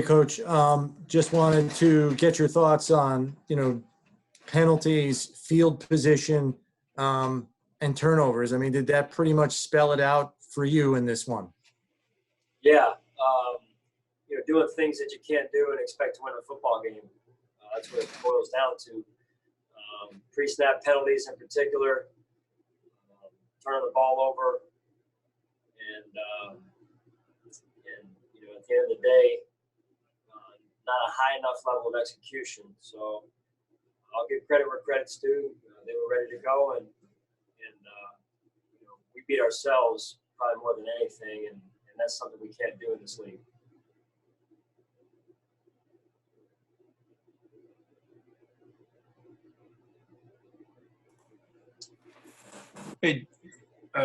Coach. Just wanted to get your thoughts on, penalties, field position, and turnovers. I mean, did that pretty much spell it out for you in this one? Yeah. Doing things that you can't do and expect to win a football game. That's what it boils down to. Pre-snap penalties in particular, turning the ball over, and at the end of the day, not a high enough level of execution. So I'll give credit where credit's due. They were ready to go, and we beat ourselves probably more than anything, and that's something we can't do in this league. Hey,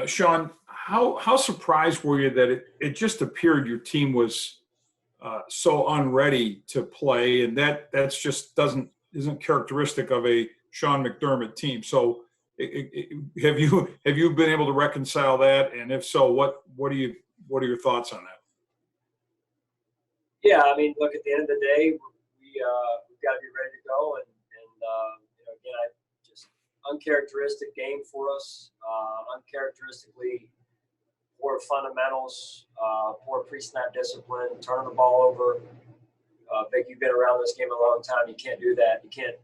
Sean, how surprised were you that it just appeared your team was so unready to play, and that's just isn't characteristic of a Sean McDermott team. So have you been able to reconcile that, and if so, what are your thoughts on that? Yeah, I mean, look, at the end of the day, we've got to be ready to go, and again, just uncharacteristic game for us, uncharacteristically poor fundamentals, poor pre-snap discipline, turning the ball over. Vic, you've been around this game a long time. You can't do that. You can't.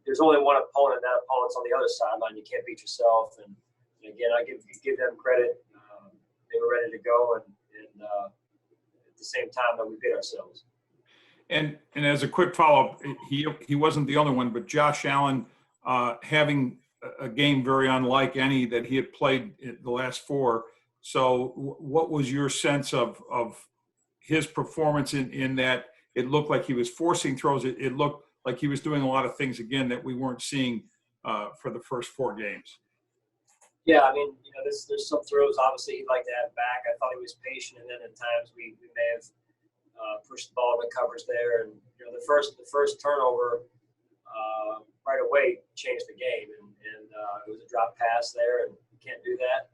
There's only one opponent. That opponent's on the other sideline. You can't beat yourself. And again, I give them credit. They were ready to go, and at the same time that we beat ourselves. And as a quick follow-up, he wasn't the only one, but Josh Allen having a game very unlike any that he had played in the last four. So what was your sense of his performance in that it looked like he was forcing throws? It looked like he was doing a lot of things, again, that we weren't seeing for the first four games. Yeah, I mean, there's some throws, obviously, he'd like to have back. I thought he was patient, and then at times we may have pushed the ball into coverage there. And, the first turnover right away changed the game, and it was a drop pass there, and you can't do that.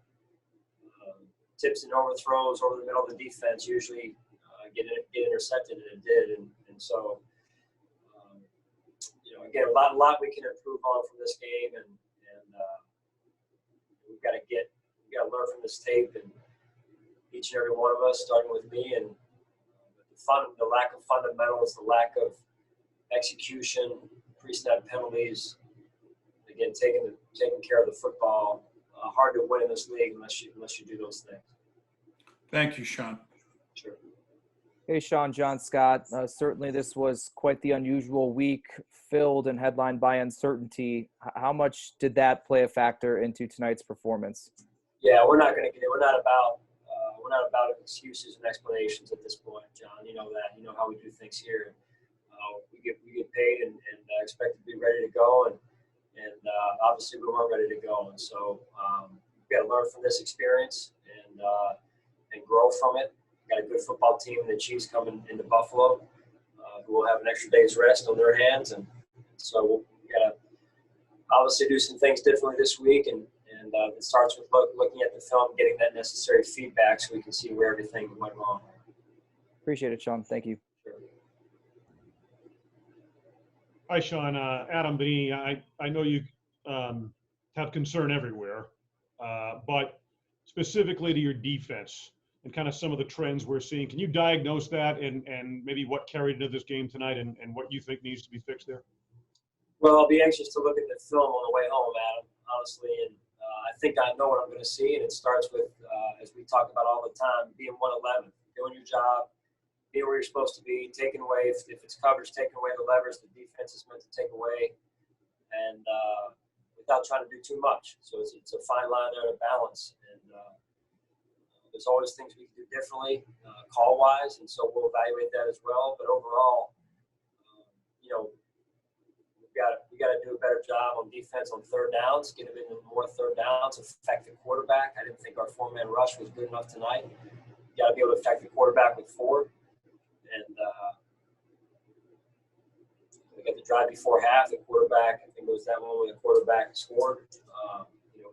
Tips and overthrows over the middle of the defense usually get intercepted, and it did. And so, again, a lot we can improve on from this game, and we've got to learn from this tape, and each and every one of us, starting with me, and the lack of fundamentals, the lack of execution, pre-snap penalties, again, taking care of the football. Hard to win in this league unless you do those things. Thank you, Sean. Sure. Hey, Sean, John Scott. Certainly this was quite the unusual week, filled and headlined by uncertainty. How much did that play a factor into tonight's performance? Yeah, we're not about excuses and explanations at this point, John. You know that. You know how we do things here. We get paid and expect to be ready to go, and obviously we weren't ready to go, and so we've got to learn from this experience and grow from it. We've got a good football team in the Chiefs coming into Buffalo, who will have an extra day's rest on their hands, and so we got to obviously do some things differently this week, and it starts with looking at the film, getting that necessary feedback so we can see where everything went wrong. Appreciate it, Sean. Thank you. Sure. Hi, Sean. Adam Benini. I know you have concern everywhere, but specifically to your defense and kind of some of the trends we're seeing. Can you diagnose that and maybe what carried into this game tonight and what you think needs to be fixed there? Well, I'll be anxious to look at the film on the way home, Adam, honestly, and I think I know what I'm going to see, and it starts with, as we talk about all the time, being 111, doing your job, being where you're supposed to be, taking away, if it's coverage, taking away the levers the defense is meant to take away, and without trying to do too much. So it's a fine line there to balance, and there's always things we can do differently, call-wise, and so we'll evaluate that as well. But overall, we got to do a better job on defense on third downs, get them into more third downs, affect the quarterback. I didn't think our four-man rush was good enough tonight. You got to be able to affect the quarterback with four. And we got the drive before half. The quarterback, I think it was that one where the quarterback scored,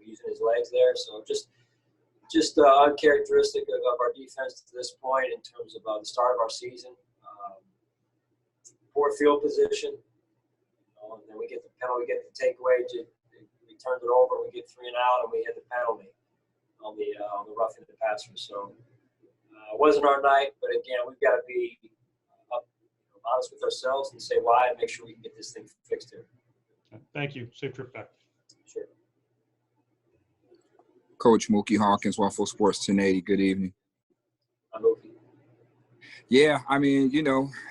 using his legs there. So just uncharacteristic of our defense to this point in terms of the start of our season. poor field position. And then we get the penalty, we get the takeaway. We turned it over, we get 3 and out, and we hit the penalty on the roughing the passer. So it wasn't our night, but again, we've got to be honest with ourselves and say why, and make sure we can get this thing fixed here. Thank you. Safe trip back. Sure. Coach Mookie Hawkins, Waffle Sports 1080. Good evening. I'm okay. Yeah, I mean,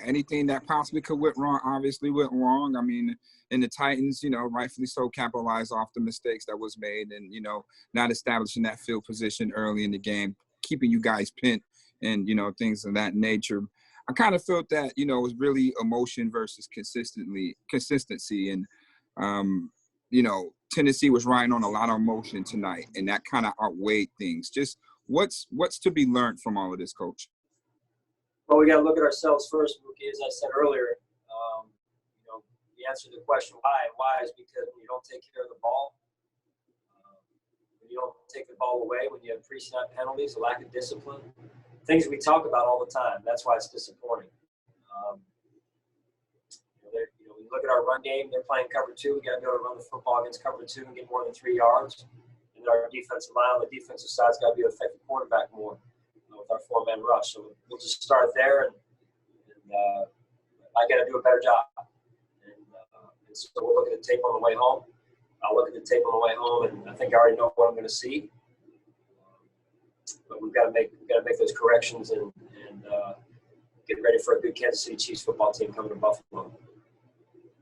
anything that possibly could went wrong, obviously went wrong. I mean, and the Titans, rightfully so, capitalized off the mistakes that was made and, not establishing that field position early in the game, keeping you guys pinned and, things of that nature. I kind of felt that, it was really emotion versus consistency. And, Tennessee was riding on a lot of emotion tonight, and that kind of outweighed things. Just what's to be learned from all of this, Coach? Well, we got to look at ourselves first, Mookie. As I said earlier, the answer to the question why is because when you don't take care of the ball, when you don't take the ball away, when you have pre-snap penalties, a lack of discipline, things we talk about all the time. That's why it's disappointing. When you look at our run game, they're playing cover 2. We got to be able to run the football against cover 2 and get more than 3 yards. And our defensive line on the defensive side's got to be able to affect the quarterback more with our 4-man rush. So we'll just start there, and I got to do a better job. And so we'll look at the tape on the way home. I'll look at the tape on the way home, and I think I already know what I'm going to see. But we've got to make those corrections and get ready for a good Kansas City Chiefs football team coming to Buffalo.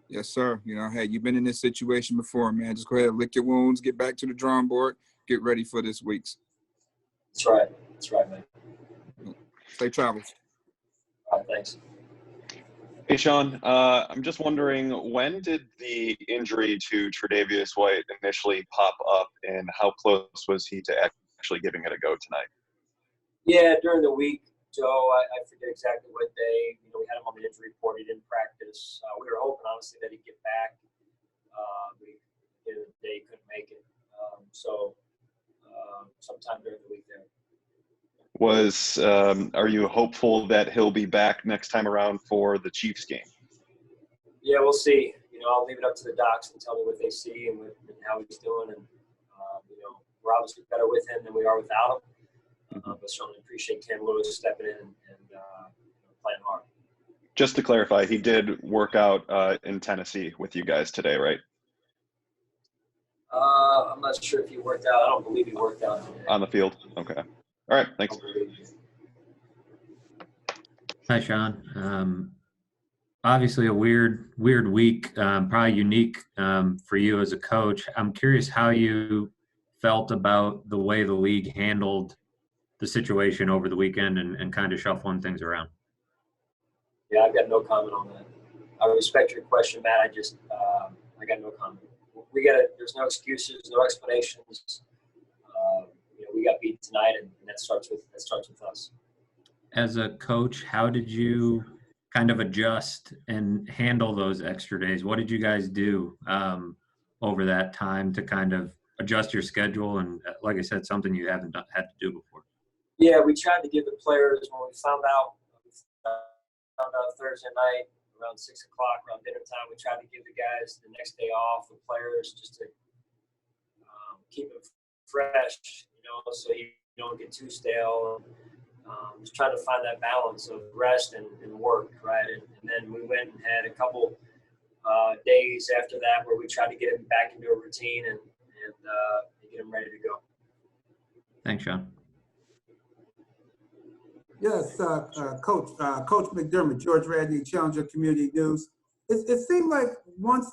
Yes, sir. Hey, you've been in this situation before, man. Just go ahead, lick your wounds, get back to the drawing board, get ready for this week's. That's right. That's right, man. Safe travels. All right, thanks. Hey, Sean, I'm just wondering, when did the injury to Tre'Davious White initially pop up, and how close was he to actually giving it a go tonight? Yeah, during the week, Joe. I forget exactly what day. We had him on the injury report. He didn't practice. We were hoping, honestly, that he'd get back. But at the end of the day, he couldn't make it. So sometime during the week there. Are you hopeful that he'll be back next time around for the Chiefs game? Yeah, we'll see. I'll leave it up to the docs and tell me what they see and how he's doing. And we're obviously better with him than we are without him. But certainly appreciate Cam Lewis stepping in and playing hard. Just to clarify, he did work out in Tennessee with you guys today, right? I'm not sure if he worked out. I don't believe he worked out today. On the field? Okay. All right, thanks. Hi, Sean. Obviously a weird week, probably unique for you as a coach. I'm curious how you felt about the way the league handled the situation over the weekend and kind of shuffling things around. Yeah, I've got no comment on that. I respect your question, Matt. I got no comment. There's no excuses, no explanations. We got beat tonight, and that starts with us. As a coach, how did you kind of adjust and handle those extra days? What did you guys do over that time to kind of adjust your schedule? And like I said, something you haven't had to do before. Yeah, we tried to give the players, when we found out Thursday night around 6 o'clock, around dinner time, we tried to give the guys the next day off, the players, just to keep them fresh, so you don't get too stale. Just trying to find that balance of rest and work, right? And then we went and had a couple days after that where we tried to get them back into a routine and get them ready to go. Thanks, Sean. Yes, Coach McDermott, George Radney, Challenger Community News. It seemed like once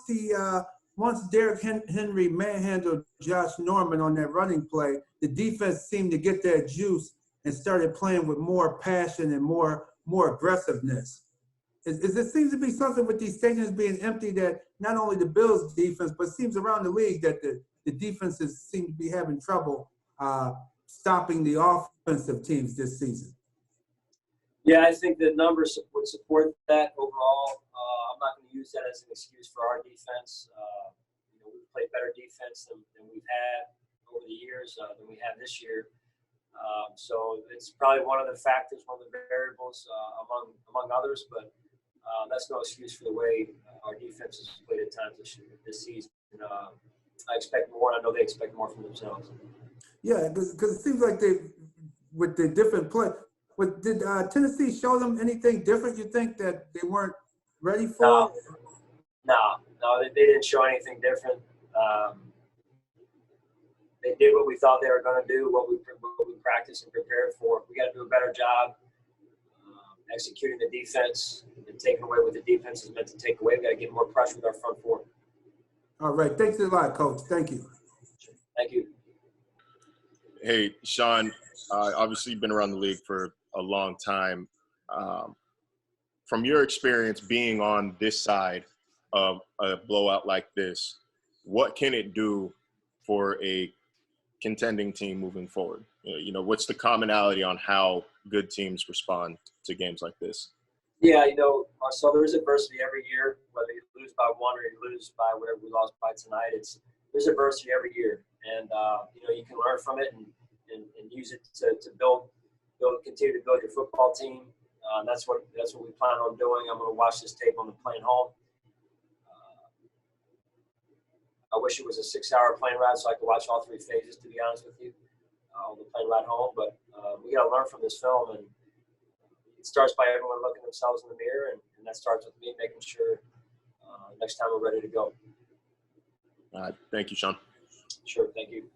Derrick Henry manhandled Josh Norman on that running play, the defense seemed to get that juice and started playing with more passion and more aggressiveness. It seems to be something with these stadiums being empty that not only the Bills defense, but seems around the league that the defenses seem to be having trouble stopping the offensive teams this season. Yeah, I think the numbers would support that overall. I'm not going to use that as an excuse for our defense. We've played better defense than we've had over the years than we have this year. So it's probably one of the factors, one of the variables among others. But that's no excuse for the way our defense has played at times this season. I expect more, and I know they expect more from themselves. Yeah, because it seems like they, with the different play, did Tennessee show them anything different? You think that they weren't ready for? No, they didn't show anything different. They did what we thought they were going to do, what we practiced and prepared for. We got to do a better job executing the defense and taking away what the defense is meant to take away. We got to get more pressure with our front four. All right, thanks a lot, Coach. Thank you. Thank you. Hey, Sean, obviously you've been around the league for a long time. From your experience being on this side of a blowout like this, what can it do for a contending team moving forward? You know, what's the commonality on how good teams respond to games like this? Yeah, so there's adversity every year, whether you lose by one or you lose by whatever we lost by tonight. There's adversity every year, and you can learn from it and use it to continue to build your football team. That's what we plan on doing. I'm going to watch this tape on the plane home. I wish it was a 6-hour plane ride so I could watch all 3 phases, to be honest with you, on the plane ride home. But we got to learn from this film, and it starts by everyone looking themselves in the mirror, and that starts with me making sure next time we're ready to go. Thank you, Sean. Sure, thank you.